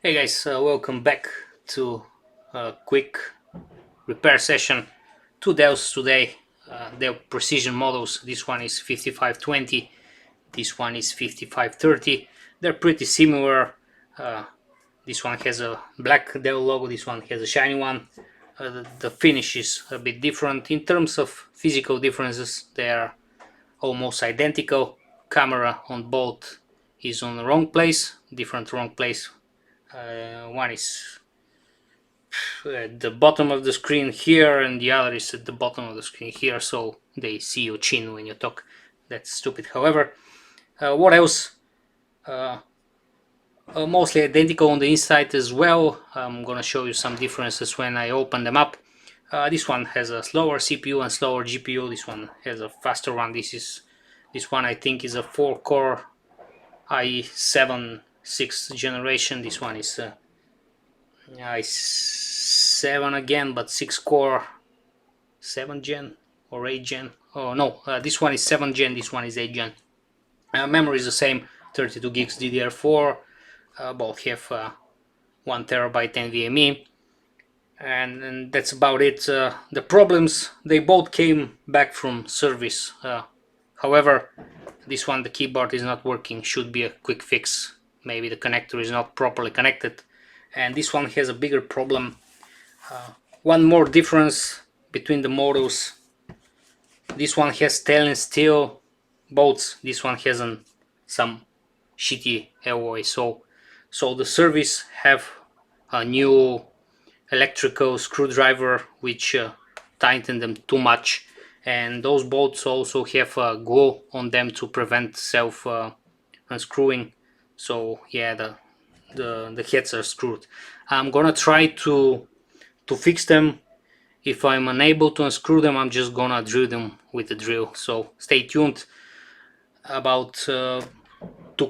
Hey guys, welcome back to a quick repair session. Two Dells today, Dell Precision models. This one is 5520, this one is 5530. They're pretty similar. This one has a black Dell logo, this one has a shiny one. The finish is a bit different. In terms of physical differences, they are almost identical. Camera on both is on the wrong place, different wrong place. One is at the bottom of the screen here and the other is at the bottom of the screen here, so they see your chin when you talk. That's stupid. However, what else? Mostly identical on the inside as well. I'm gonna show you some differences when I open them up. This one has a slower CPU and slower GPU. This one has a faster one. This one I think is a 4-core i7 6th generation. This one is i7 again, but 6-core 7 gen or 8 gen. Oh no, this one is 7 gen, this one is 8 gen. Memory is the same, 32 gigs DDR4. Both have 1 terabyte NVMe, and that's about it. The problems, they both came back from service. However, this one, the keyboard is not working, should be a quick fix. Maybe the connector is not properly connected. And this one has a bigger problem. One more difference between the models. This one has stainless steel bolts. This one has some shitty alloy. So the service have a new electrical screwdriver which tightened them too much, and those bolts also have glue on them to prevent self unscrewing. So yeah, the heads are screwed. I'm gonna try to fix them. If I'm unable to unscrew them, I'm just gonna drill them with the drill. So stay tuned. About 2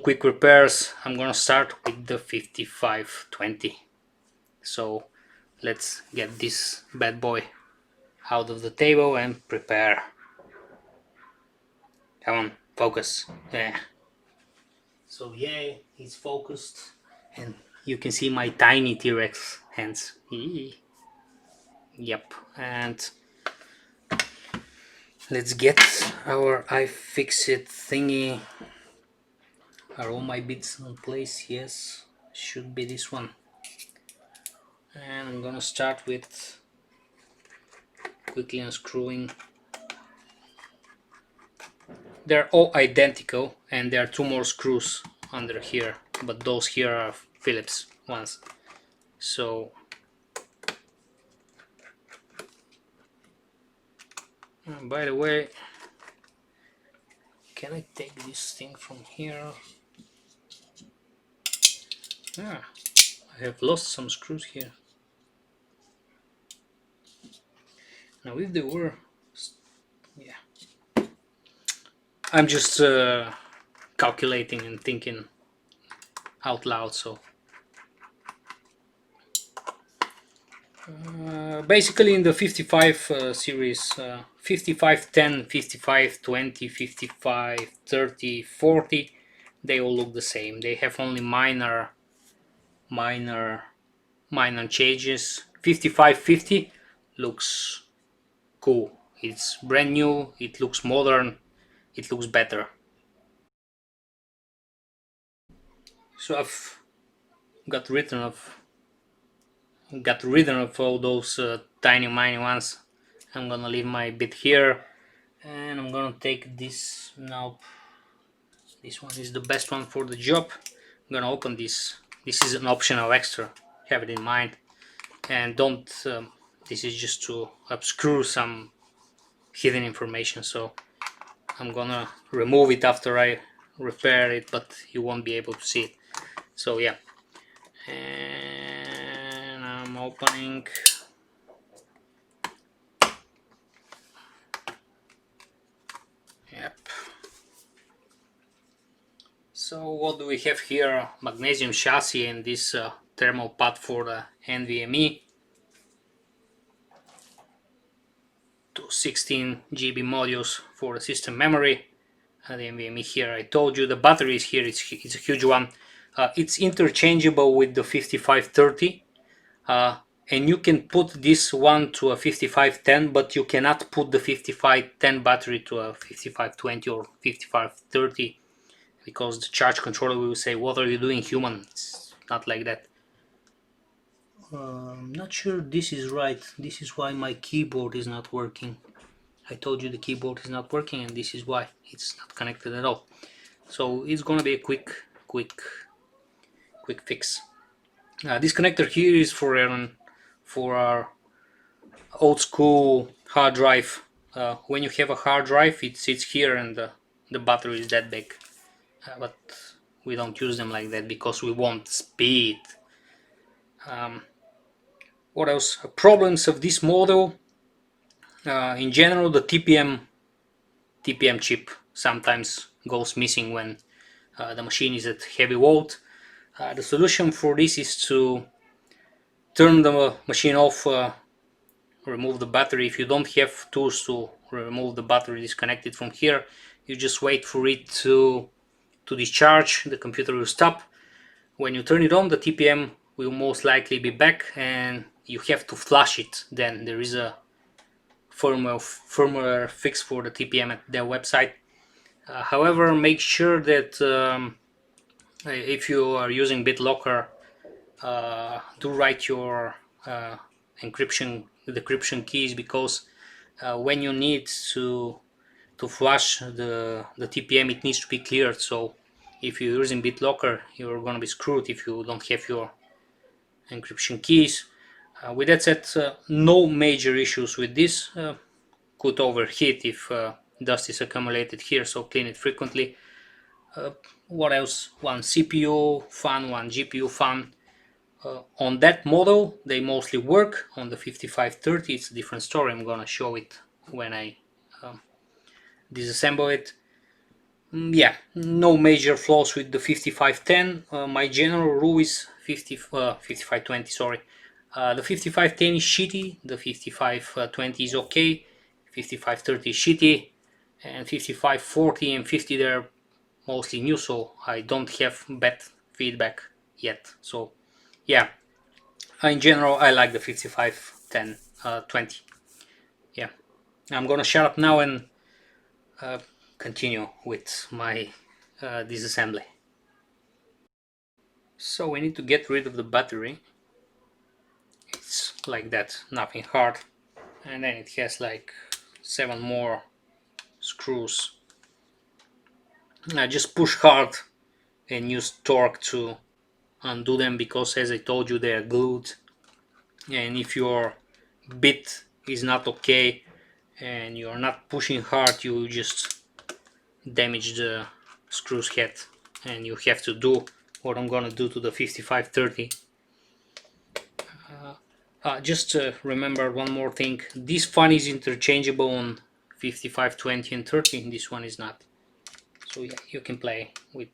quick repairs. I'm gonna start with the 5520. So let's get this bad boy out of the table and prepare. Come on, focus. Yeah. So yeah, it's focused, and you can see my tiny T-Rex hands. Yep, and let's get our iFixit thingy. Are all my bits in place? Yes, should be this one. And I'm gonna start with quickly unscrewing. They're all identical, and there are 2 more screws under here, but those here are Phillips ones. So by the way, can I take this thing from here? Ah, I have lost some screws here. Now if they were, yeah, I'm just calculating and thinking out loud. So basically in the 55 series, 5510, 5520, 5530, 40, they all look the same. They have only minor changes. 5550 looks cool. It's brand new, it looks modern, it looks better. So I've got rid of all those tiny ones. I'm gonna leave my bit here, and I'm gonna take this now. This one is the best one for the job. I'm gonna open this. This is an optional extra, have it in mind, and don't this is just to obscure some hidden information. So I'm gonna remove it after I repair it, but you won't be able to see it. So yeah, and I'm opening. Yep. So what do we have here? Magnesium chassis and this thermal pad for the NVMe. 16 GB modules for the system memory. The NVMe here, I told you the battery is here, it's a huge one. It's interchangeable with the 5530, and you can put this one to a 5510, but you cannot put the 5510 battery to a 5520 or 5530, because the charge controller will say, what are you doing, human? It's not like that. I'm not sure this is right. This is why my keyboard is not working. I told you the keyboard is not working, and this is why it's not connected at all. So it's gonna be a quick fix. This connector here is for our old school hard drive. When you have a hard drive, it sits here, and the battery is that big. But we don't use them like that because we want speed. What else? Problems of this model. In general, the TPM chip sometimes goes missing when the machine is at heavy load. The solution for this is to turn the machine off, remove the battery. If you don't have tools to remove the battery disconnected from here, you just wait for it to discharge. The computer will stop. When you turn it on, the TPM will most likely be back, and you have to flush it. Then there is a firmware fix for the TPM at their website. However, make sure that if you are using BitLocker, do write your decryption keys, because when you need to flush the TPM, it needs to be cleared. So if you're using BitLocker, you're gonna be screwed if you don't have your encryption keys. With that said, no major issues with this. Could overheat if dust is accumulated here, so clean it frequently. What else? One CPU fan, one GPU fan. On that model, they mostly work. On the 5530, it's a different story. I'm gonna show it when I disassemble it. Yeah, no major flaws with the 5510. My general rule is 5520, sorry. The 5510 is shitty, the 5520 is okay, 5530 is shitty, and 5540 and 50 they're mostly new, so I don't have bad feedback yet. So yeah, in general I like the 5510 20. Yeah, I'm gonna shut up now and continue with my disassembly. So we need to get rid of the battery. It's like that, nothing hard, and then it has like 7 more screws. I just push hard and use torque to undo them, because as I told you, they are glued, and if your bit is not okay and you're not pushing hard, you just damage the screws head, and you have to do what I'm gonna do to the 5530. Just remember one more thing, this fan is interchangeable on 5520 and 30, this one is not. So yeah, you can play with,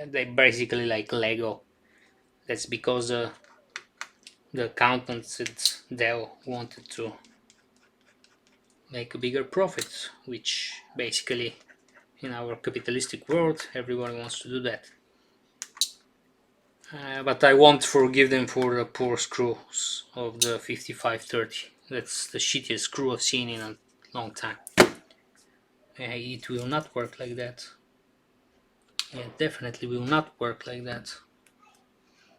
they basically like Lego. That's because the accountants at Dell wanted to make a bigger profit, which basically in our capitalistic world everyone wants to do that. But I won't forgive them for the poor screws of the 5530. That's the shittiest screw I've seen in a long time. It will not work like that. It definitely will not work like that.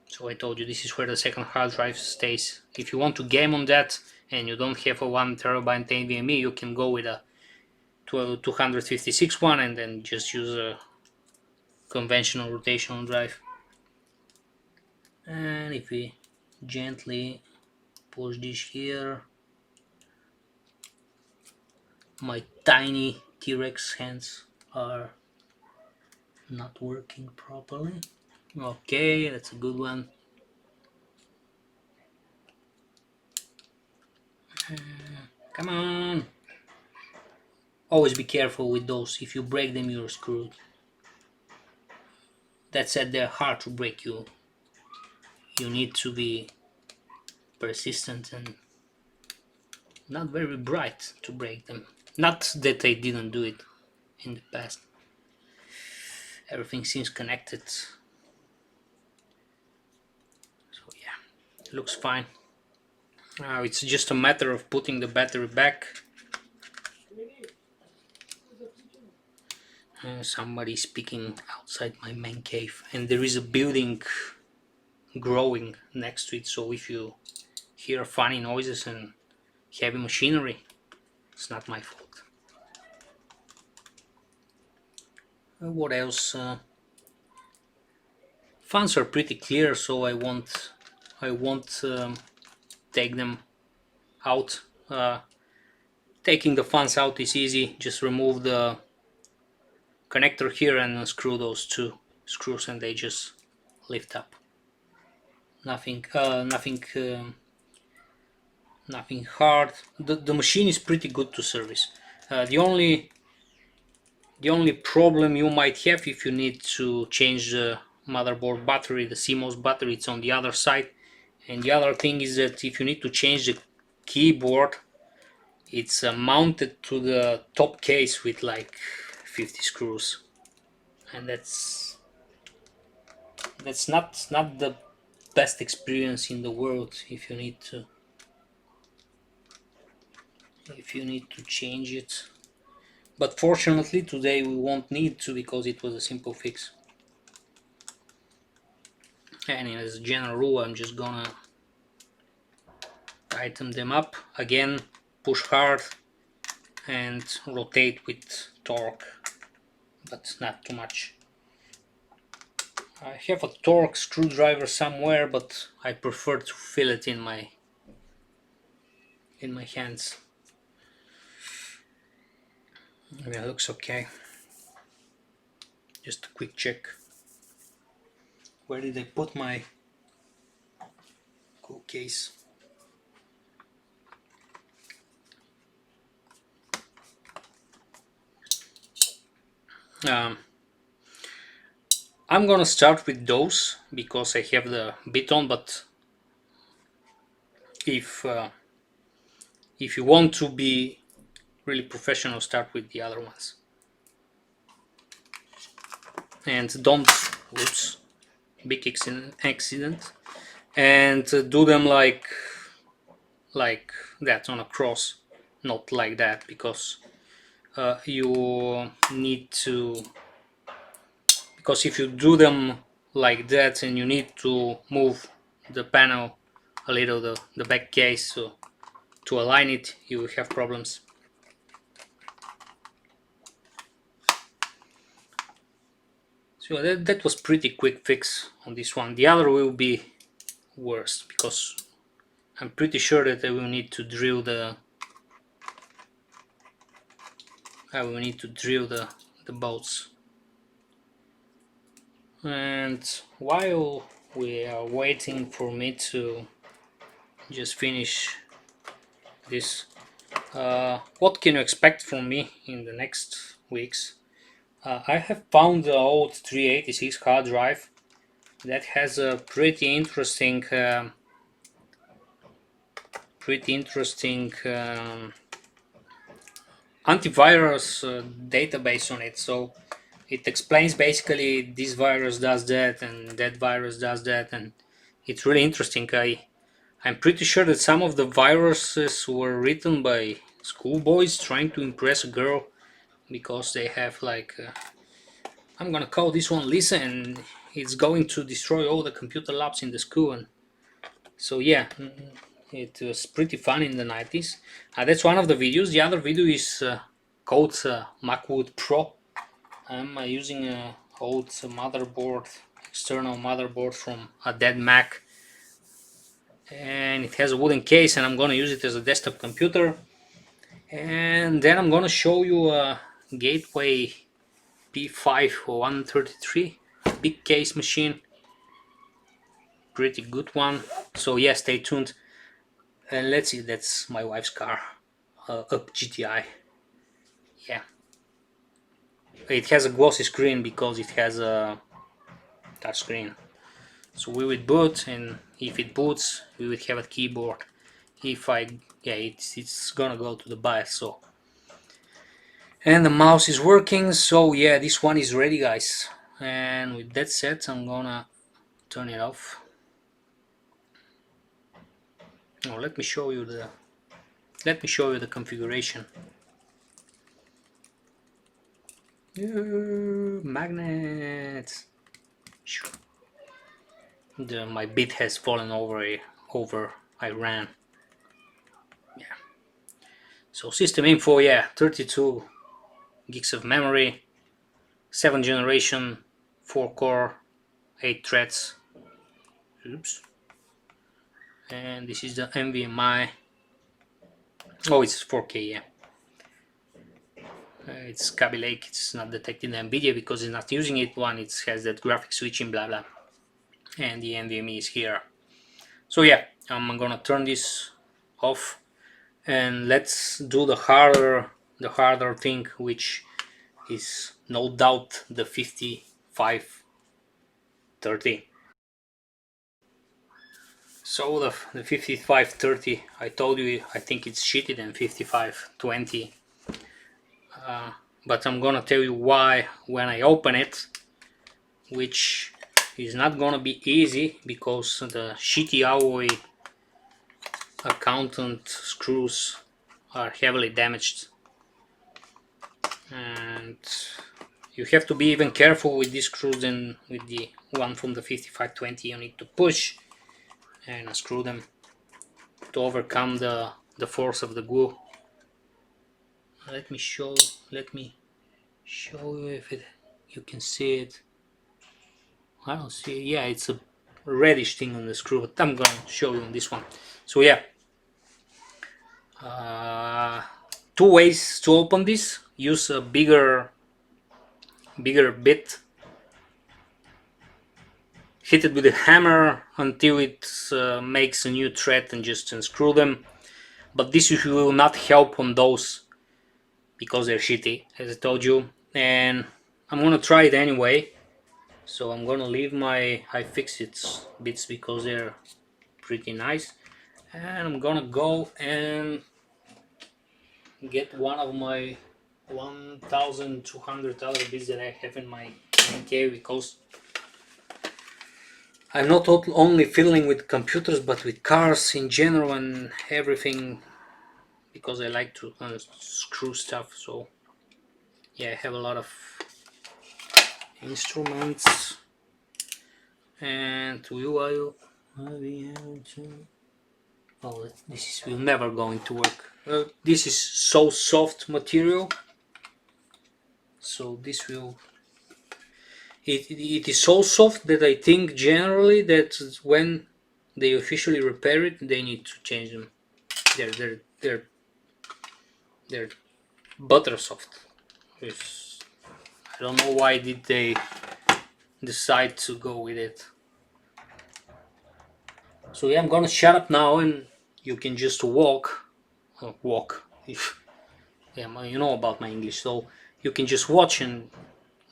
So I told you, this is where the second hard drive stays. If you want to game on that and you don't have a 1 terabyte NVMe, you can go with a 256 one and then just use a conventional rotational drive. And if we gently push this here, my tiny T-Rex hands are not working properly. Okay, that's a good one. Come on! Always be careful with those. If you break them, you're screwed. That said, they're hard to break. You need to be persistent and not very bright to break them. Not that I didn't do it in the past. Everything seems connected. looks fine. Now it's just a matter of putting the battery back. Somebody speaking outside my man cave, and there is a building growing next to it, so if you hear funny noises and heavy machinery, it's not my fault. What else? Fans are pretty clear, so I won't take them out. Taking the fans out is easy. Just remove the connector here and unscrew those two screws, and they just lift up. Nothing, nothing hard. The machine is pretty good to service. The only problem you might have if you need to change the motherboard battery, the CMOS battery, it's on the other side. And the other thing is that if you need to change the keyboard, it's mounted to the top case with like 50 screws, and that's not the best experience in the world if you need to change it. But fortunately today we won't need to, because it was a simple fix. And as a general rule, I'm just gonna tighten them up again, push hard and rotate with torque, but not too much. I have a torque screwdriver somewhere, but I prefer to feel it in my hands. Yeah, looks okay. Just a quick check. Where did I put my cool case? I'm gonna start with those because I have the bit on, but if you want to be really professional, start with the other ones. And don't, oops, big accident, and do them like that on a cross, not like that, because you need to, because if you do them like that and you need to move the panel a little, the back case, so to align it, you will have problems. So that was pretty quick fix on this one. The other will be worse, because I'm pretty sure that I will need to drill the bolts. And while we are waiting for me to just finish this, what can you expect from me in the next weeks? I have found the old 386 hard drive that has a pretty interesting antivirus database on it. So it explains basically this virus does that and that virus does that, and it's really interesting. I'm pretty sure that some of the viruses were written by schoolboys trying to impress a girl, because they have like I'm gonna call this one Lisa, and it's going to destroy all the computer labs in the school. And so yeah, it was pretty fun in the 90s. That's one of the videos. The other video is called MacBook Pro. I'm using an old motherboard, external motherboard from a dead Mac, and it has a wooden case, and I'm gonna use it as a desktop computer. And then I'm gonna show you a Gateway P5 133 big case machine, pretty good one. So yeah, stay tuned. And let's see, that's my wife's car, up GTI. Yeah, it has a glossy screen because it has a touch screen. So we will boot, and if it boots, we will have a keyboard. If it's gonna go to the BIOS. So, and the mouse is working. So yeah, this one is ready, guys. And with that said, I'm gonna turn it off. Oh, let me show you the configuration. Magnets. My bit has fallen over Iran. Yeah. So system info, yeah, 32 gigs of memory, 7th generation, 4 core, 8 threads. Oops. And this is the NVMe. Oh, it's 4K, yeah. It's Kaby Lake. It's not detecting the Nvidia because it's not using it. One, it has that graphic switching, blah blah, and the NVMe is here. So yeah, I'm gonna turn this off, and let's do the harder thing, which is no doubt the 5530. So the 5530, I told you I think it's shitty than 5520. But I'm gonna tell you why when I open it, which is not gonna be easy because the shitty alloy accountant screws are heavily damaged, and you have to be even careful with these screws than with the one from the 5520. You need to push and unscrew them to overcome the force of the glue. Let me show you if you can see it. I don't see it. Yeah, it's a reddish thing on the screw, but I'm gonna show you on this one. So yeah, two ways to open this. Use a bigger bit, hit it with a hammer until it makes a new thread, and just unscrew them. But this will not help on those because they're shitty, as I told you. And I'm gonna try it anyway. So I'm gonna leave my iFixit bits because they're pretty nice, and I'm gonna go and get one of my 1200 other bits that I have in my NK, because I'm not only fiddling with computers but with cars in general and everything, because I like to screw stuff. So yeah, I have a lot of instruments, and will oh, this will never going to work. This is so soft material, so this will it is so soft that I think generally that when they officially repair it, they need to change them. They're butter soft. I don't know why did they decide to go with it. So yeah, I'm gonna shut up now, and you can just walk. If yeah, you know about my English, so you can just watch and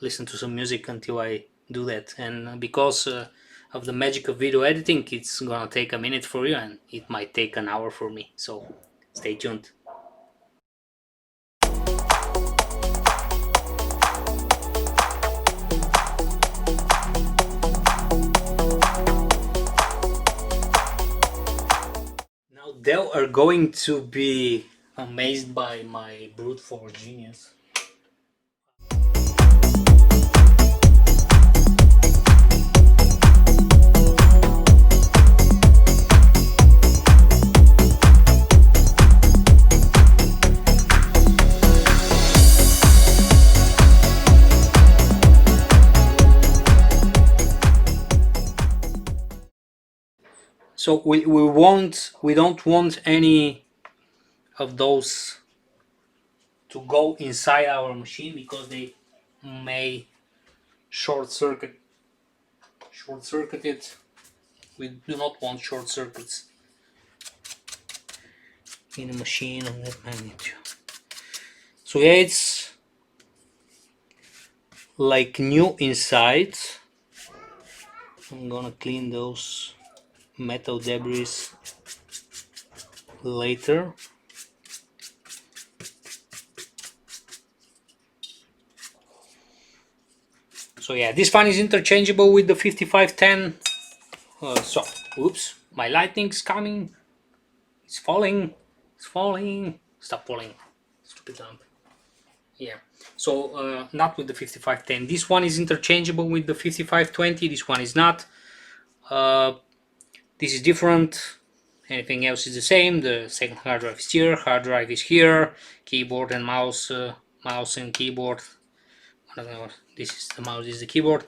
listen to some music until I do that. And because of the magic of video editing, it's gonna take a minute for you, and it might take an hour for me. So stay tuned. Now Dell are going to be amazed by my brute force genius. So we don't want any of those to go inside our machine because they may short circuit it. We do not want short circuits in a machine of that magnitude. So yeah, it's like new inside. I'm gonna clean those metal debris later. So yeah, this fan is interchangeable with the 5510. So, oops, my lightning's coming. It's falling. It's falling. Stop falling. Stupid lamp. Yeah. So not with the 5510. This one is interchangeable with the 5520. This one is not. This is different. Anything else is the same. The second hard drive is here. Hard drive is here. Keyboard and mouse. Mouse and keyboard. I don't know. This is the mouse. This is the keyboard.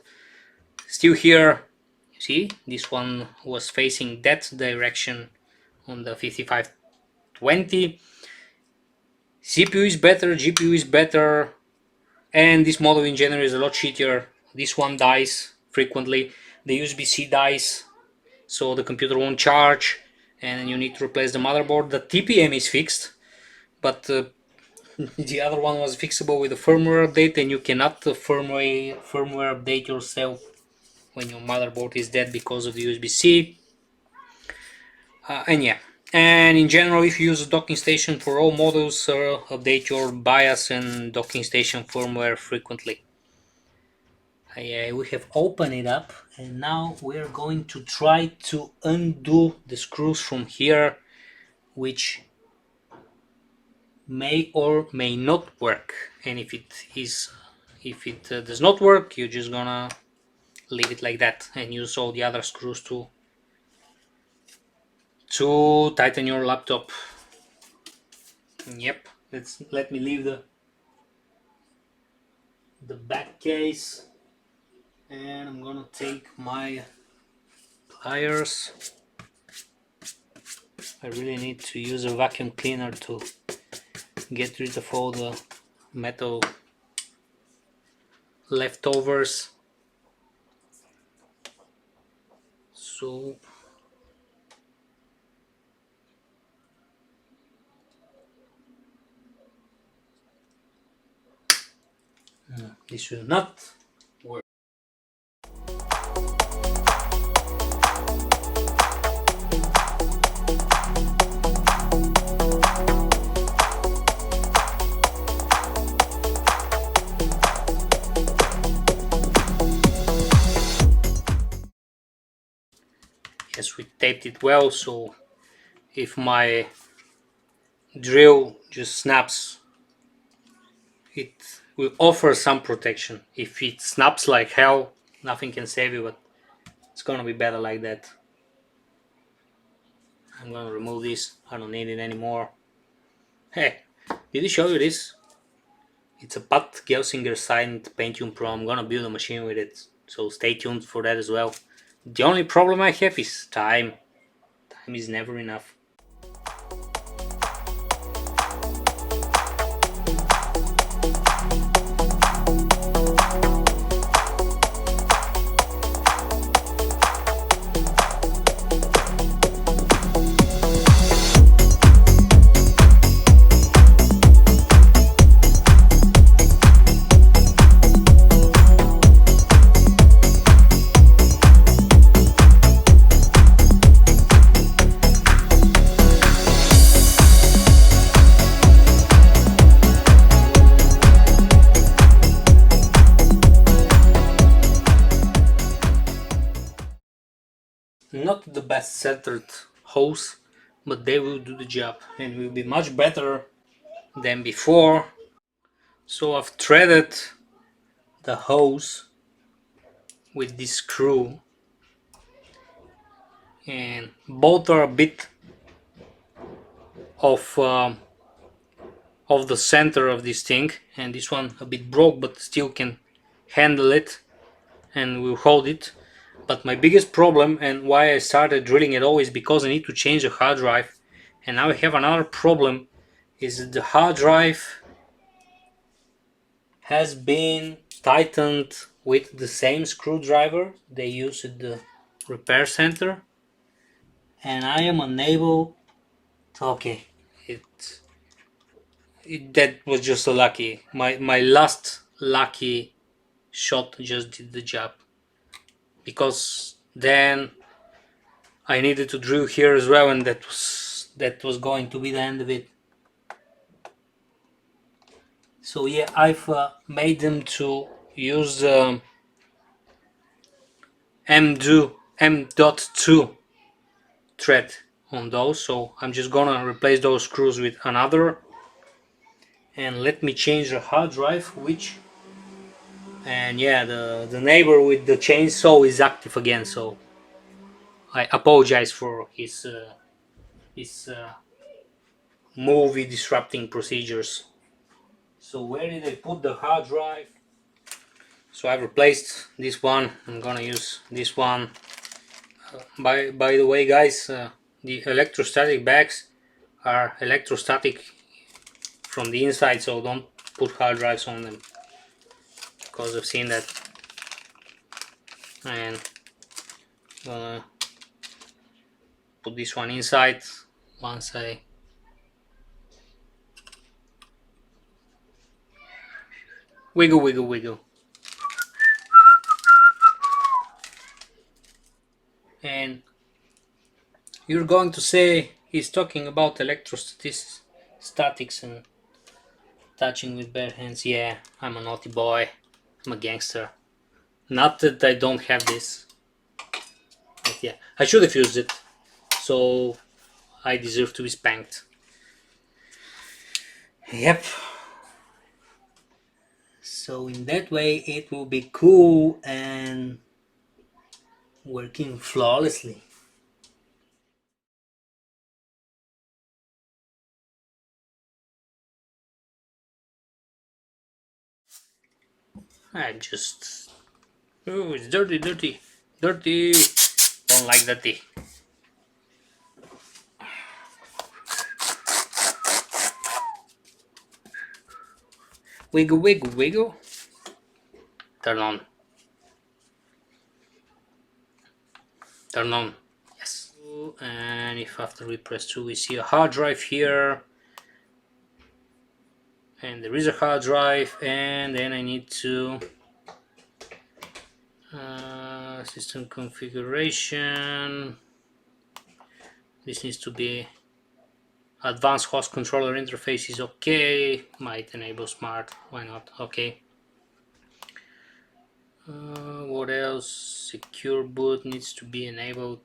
Still here. You see, this one was facing that direction on the 5520. CPU is better, GPU is better, and this model in general is a lot shittier. This one dies frequently, the USB-C dies, so the computer won't charge, and you need to replace the motherboard. The TPM is fixed, but the other one was fixable with a firmware update, and you cannot firmware update yourself when your motherboard is dead because of the USB-C. And yeah, and in general, if you use a docking station for all models, update your BIOS and docking station firmware frequently. We have opened it up, and now we're going to try to undo the screws from here, which may or may not work. And if it does not work, you're just gonna leave it like that and use all the other screws to tighten your laptop. Yep, let me leave the back case, and I'm gonna take my pliers. I really need to use a vacuum cleaner to get rid of all the metal leftovers. So this should not work. Yes, we taped it well, so if my drill just snaps, it will offer some protection. If it snaps like hell, nothing can save you, but it's gonna be better like that. I'm gonna remove this, I don't need it anymore. Hey, did I show you this? It's a Pat Gelsinger signed Pentium Pro. I'm gonna build a machine with it, so stay tuned for that as well. The only problem I have is time. Time is never enough. Not the best centered hose, but they will do the job and will be much better than before. So I've threaded the hose with this screw, and both are a bit of the center of this thing, and this one a bit broke, but still can handle it and will hold it. But my biggest problem, and why I started drilling it all, is because I need to change the hard drive. And now I have another problem, is that the hard drive has been tightened with the same screwdriver they use at the repair center, and I am unable to, okay, that was just a lucky, my last lucky shot just did the job, because then I needed to drill here as well, and that was going to be the end of it. So yeah, I've made them to use M.2 thread on those, so I'm just gonna replace those screws with another. And let me change the hard drive, and yeah, the neighbor with the chainsaw is active again, so I apologize for his movie disrupting procedures. So where did I put the hard drive? So I've replaced this one. I'm gonna use this one. By the way, guys, the electrostatic bags are electrostatic from the inside, so don't put hard drives on them, because I've seen that. And I'm gonna put this one inside once I wiggle, wiggle, wiggle. And you're going to say he's talking about electrostatics and touching with bare hands. Yeah, I'm a naughty boy. I'm a gangster. Not that I don't have this, but yeah, I should have used it. So I deserve to be spanked. Yep. So in that way it will be cool and working flawlessly. I just... Oh, it's dirty, dirty, dirty. Don't like dirty. Wiggle, wiggle, wiggle. Turn on. Turn on. Yes. And if after we press 2 we see a hard drive here. And there is a hard drive, and then I need to system configuration. This needs to be advanced host controller interface is okay. Might enable smart, why not? Okay. What else? Secure boot needs to be enabled.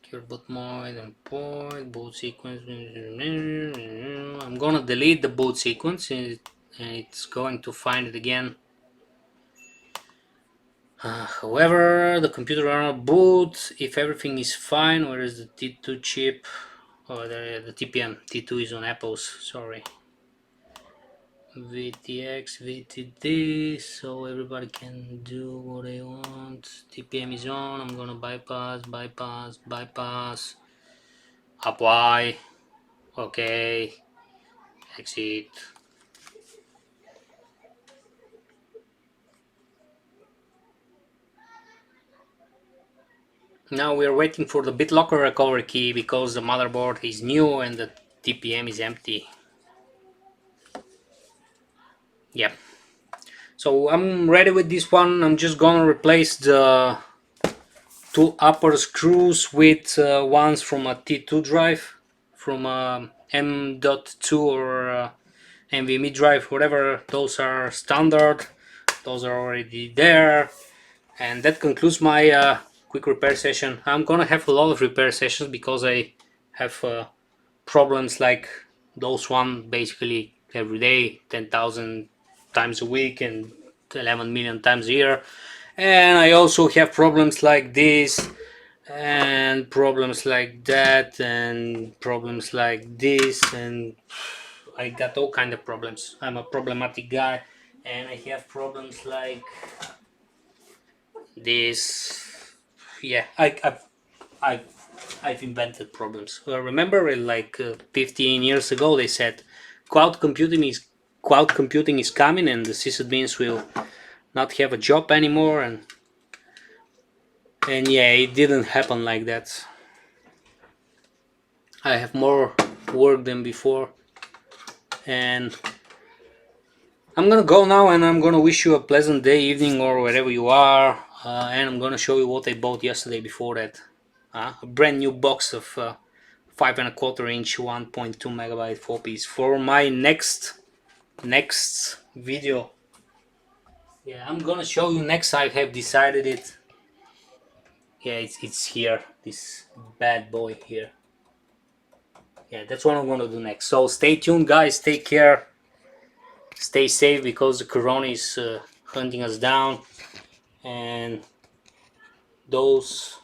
Secure boot mode and point boot sequence. I'm gonna delete the boot sequence, and it's going to find it again. However, the computer on boot, if everything is fine. Where is the T2 chip? Oh, the TPM. T2 is on Apple's, sorry. VTX, VTD, so everybody can do what they want. TPM is on. I'm gonna bypass, bypass, bypass. Apply. Okay. Exit. Now we're waiting for the BitLocker recovery key because the motherboard is new and the TPM is empty. Yep. So I'm ready with this one. I'm just gonna replace the two upper screws with ones from a T2 drive, from a M.2 or NVMe drive, whatever. Those are standard. Those are already there. And that concludes my quick repair session. I'm gonna have a lot of repair sessions because I have problems like those one basically every day, 10,000 times a week and 11 million times a year. And I also have problems like this and problems like that and problems like this, and I got all kind of problems. I'm a problematic guy, and I have problems like this. Yeah, I've invented problems. Remember, like 15 years ago, they said cloud computing is coming, and the sysadmins will not have a job anymore, and yeah, it didn't happen like that. I have more work than before, and I'm gonna go now, and I'm gonna wish you a pleasant day, evening, or wherever you are, and I'm gonna show you what I bought yesterday before that. A brand new box of 5.25 inch 1.2 megabyte 4 piece for my next video. Yeah, I'm gonna show you next. I have decided it. Yeah, it's here. This bad boy here. Yeah, that's what I'm gonna do next. So stay tuned, guys. Take care. Stay safe because the corona is hunting us down, and those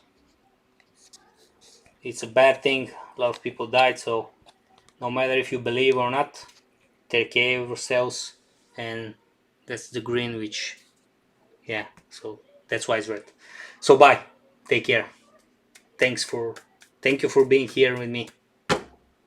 it's a bad thing. A lot of people died. So no matter if you believe or not, take care of yourselves. And that's the green, which yeah. So that's why it's red. So bye. Take care. Thank you for being here with me.